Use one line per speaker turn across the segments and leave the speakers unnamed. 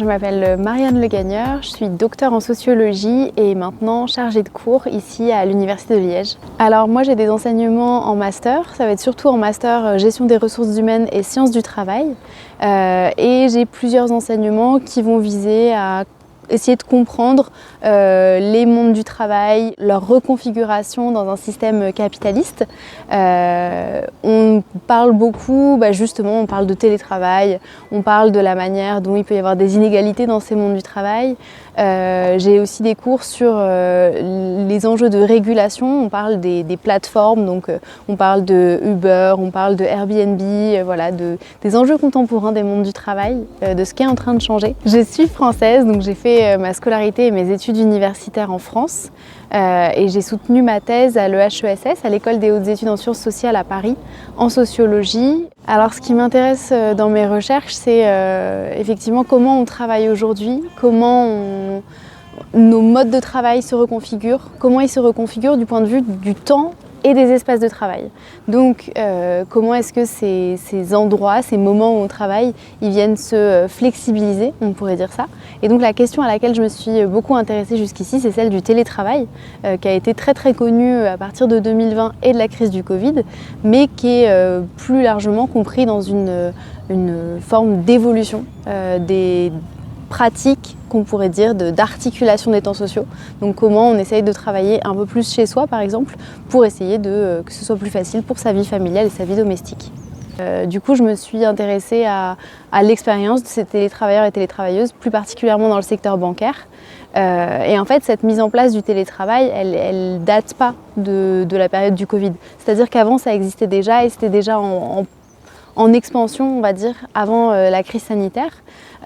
Je m'appelle Marianne Le Gagneur, je suis docteure en sociologie et maintenant chargée de cours ici à l'Université de Liège. Alors moi j'ai des enseignements en master, ça va être surtout en master gestion des ressources humaines et sciences du travail. Et j'ai plusieurs enseignements qui vont viser à essayer de comprendre les mondes du travail, leur reconfiguration dans un système capitaliste. On parle beaucoup, justement, on parle de télétravail, on parle de la manière dont il peut y avoir des inégalités dans ces mondes du travail. J'ai aussi des cours sur les enjeux de régulation, on parle des plateformes, donc on parle de Uber, on parle de Airbnb, voilà, des enjeux contemporains des mondes du travail, de ce qui est en train de changer. Je suis française, donc j'ai fait ma scolarité et mes études universitaires en France et j'ai soutenu ma thèse à l'EHESS, à l'École des hautes études en sciences sociales à Paris, en sociologie. Alors ce qui m'intéresse dans mes recherches, c'est effectivement comment on travaille aujourd'hui, comment nos modes de travail se reconfigurent, comment ils se reconfigurent du point de vue du temps et des espaces de travail. Donc comment est-ce que ces endroits, ces moments où on travaille, ils viennent se flexibiliser, on pourrait dire ça. Et donc la question à laquelle je me suis beaucoup intéressée jusqu'ici, c'est celle du télétravail, qui a été très connue à partir de 2020 et de la crise du Covid, mais qui est plus largement compris dans une forme d'évolution des pratiques qu'on pourrait dire d'articulation des temps sociaux. Donc comment on essaye de travailler un peu plus chez soi par exemple pour essayer que ce soit plus facile pour sa vie familiale et sa vie domestique. Du coup je me suis intéressée à l'expérience de ces télétravailleurs et télétravailleuses, plus particulièrement dans le secteur bancaire. Et en fait cette mise en place du télétravail, elle date pas de la période du Covid. C'est-à-dire qu'avant ça existait déjà et c'était déjà en expansion, on va dire, avant la crise sanitaire.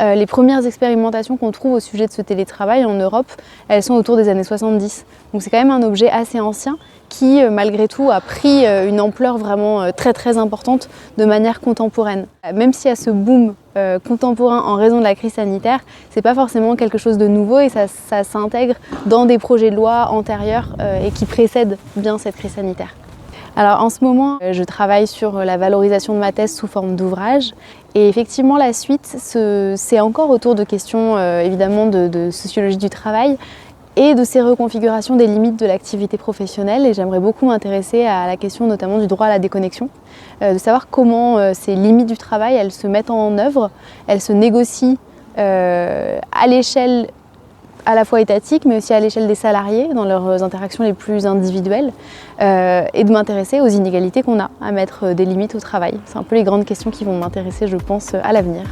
Les premières expérimentations qu'on trouve au sujet de ce télétravail en Europe, elles sont autour des années 70. Donc c'est quand même un objet assez ancien qui, malgré tout, a pris une ampleur vraiment très importante de manière contemporaine. Même s'il y a ce boom contemporain en raison de la crise sanitaire, c'est pas forcément quelque chose de nouveau et ça s'intègre dans des projets de loi antérieurs et qui précèdent bien cette crise sanitaire. Alors en ce moment, je travaille sur la valorisation de ma thèse sous forme d'ouvrage et effectivement la suite, c'est encore autour de questions évidemment de sociologie du travail et de ces reconfigurations des limites de l'activité professionnelle et j'aimerais beaucoup m'intéresser à la question notamment du droit à la déconnexion, de savoir comment ces limites du travail, elles se mettent en œuvre, elles se négocient à l'échelle à la fois étatique mais aussi à l'échelle des salariés dans leurs interactions les plus individuelles et de m'intéresser aux inégalités qu'on a à mettre des limites au travail. C'est un peu les grandes questions qui vont m'intéresser je pense à l'avenir.